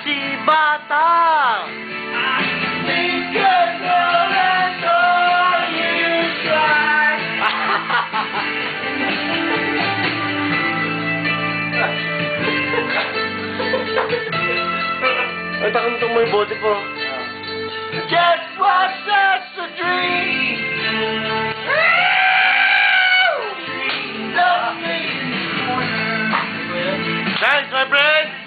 si Bata! Ay, takang itong may bote po. Just was just a dream. Thanks, my friend.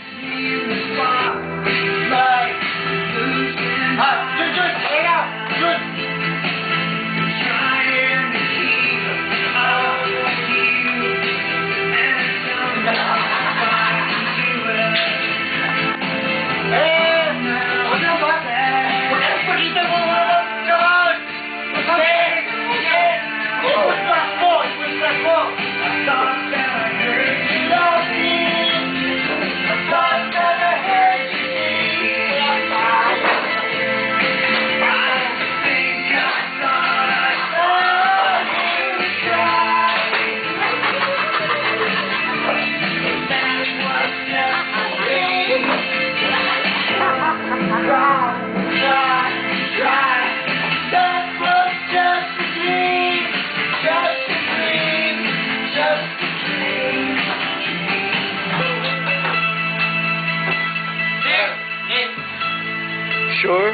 Sure?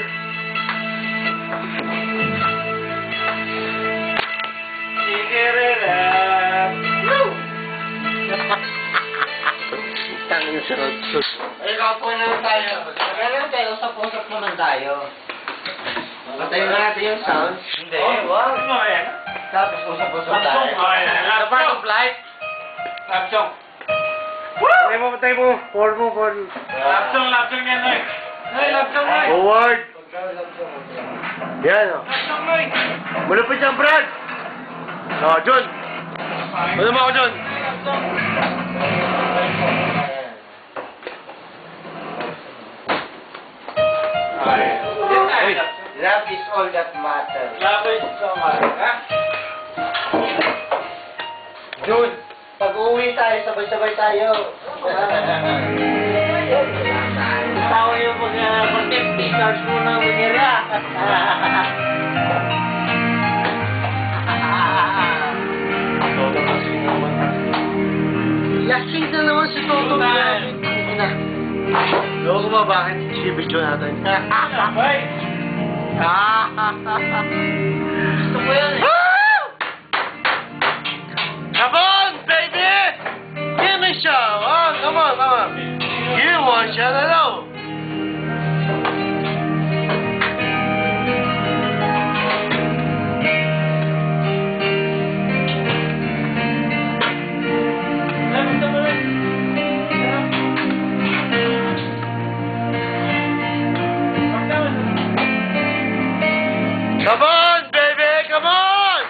Tangin sa rodsod. Ay, kapo naman tayo. Kailan tayo, usap-usap naman tayo. Patayin na natin yung sound. Hindi. Wow. Ano yan? Tapos usap-usap tayo. Love Part of life. Love song. Patay mo. Pour mo. Love song yan, Noy. Noy, love song, Noy. Forward. Yan, o. Love song, Noy. Malupit yan, Brad. O, John. Ano mo ako, John? Love song. Uy. Love is all that matters. Love is so much. Ha? Jun, pag uwi tayo, sabay-sabay tayo. Tawa yung pag-50 cars muna manira. Lasing na naman si Toto. Loko mo, bakit si video natin? Bye. Gusto ko yan eh. Come on, baby! Give me a shot! Oh, come on. You want shot alone? Come on, baby! Come on!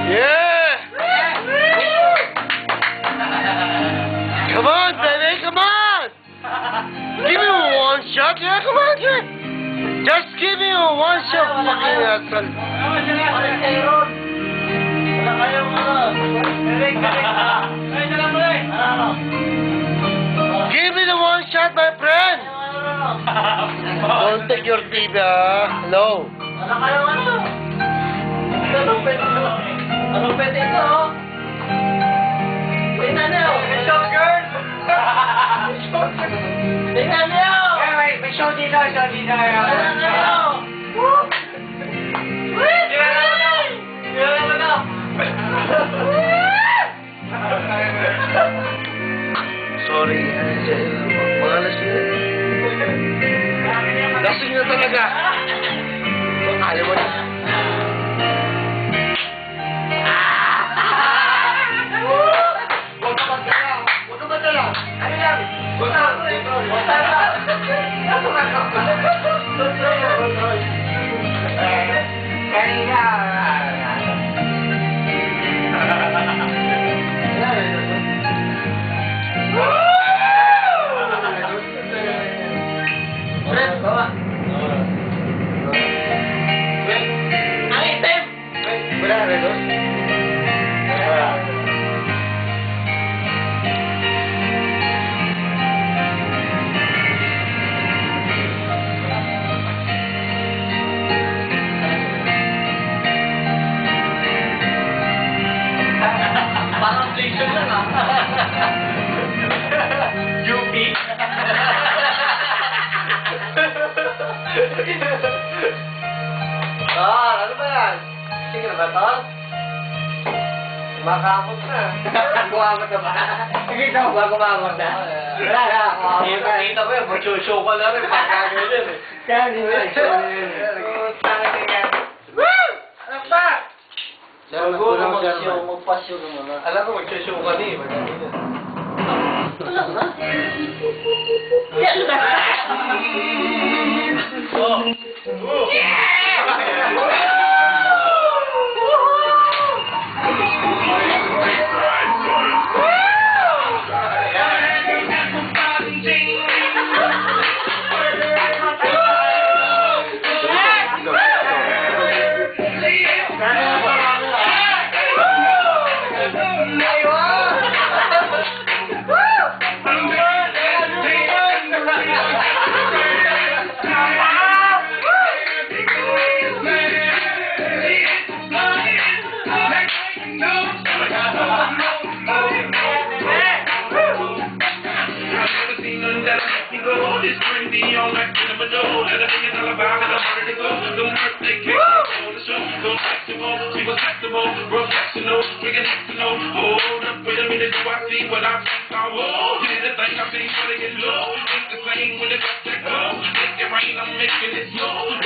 Yeah! Come on, baby! Come on! Give me one shot, yeah? Come on, kid! Just give me one shot, fucking asshole. Wala kayong Give me the one shot, my friend! Don't take your TV, Hello? Wala kayong ano? Anong pwede ito? Tingnan niyo! May show, girl! Tingnan niyo! May show dito. Tingnan niyo! Sorry, mga lasing na. Lasing na talaga. Alam mo na. Huwag ka magdala. Ano yan? Kanina. Bawa. to? Kumakamot na. Gumamot na ba? Nakita mo ba gumamot na? Wala na, gumamot na. Kita ko yun, mag-show ka na rin. Pagkagawin yun eh. Kaya di ba? Woo! Ano ba? Magpasyo ka muna. Alam ko, mag-show ka na eh. Wala na. This bring me on like cinnamon roll. Let a million dollar vibe and I'm ready to go. The birthday cake on the show. Go flexible, she was flexible, professional, bringing it to know. Hold up, wait a minute, do I see what I think I will? Did the thing I see, but it get low. Ain't the same when it got that glow. Make it rain, I'm making it snow.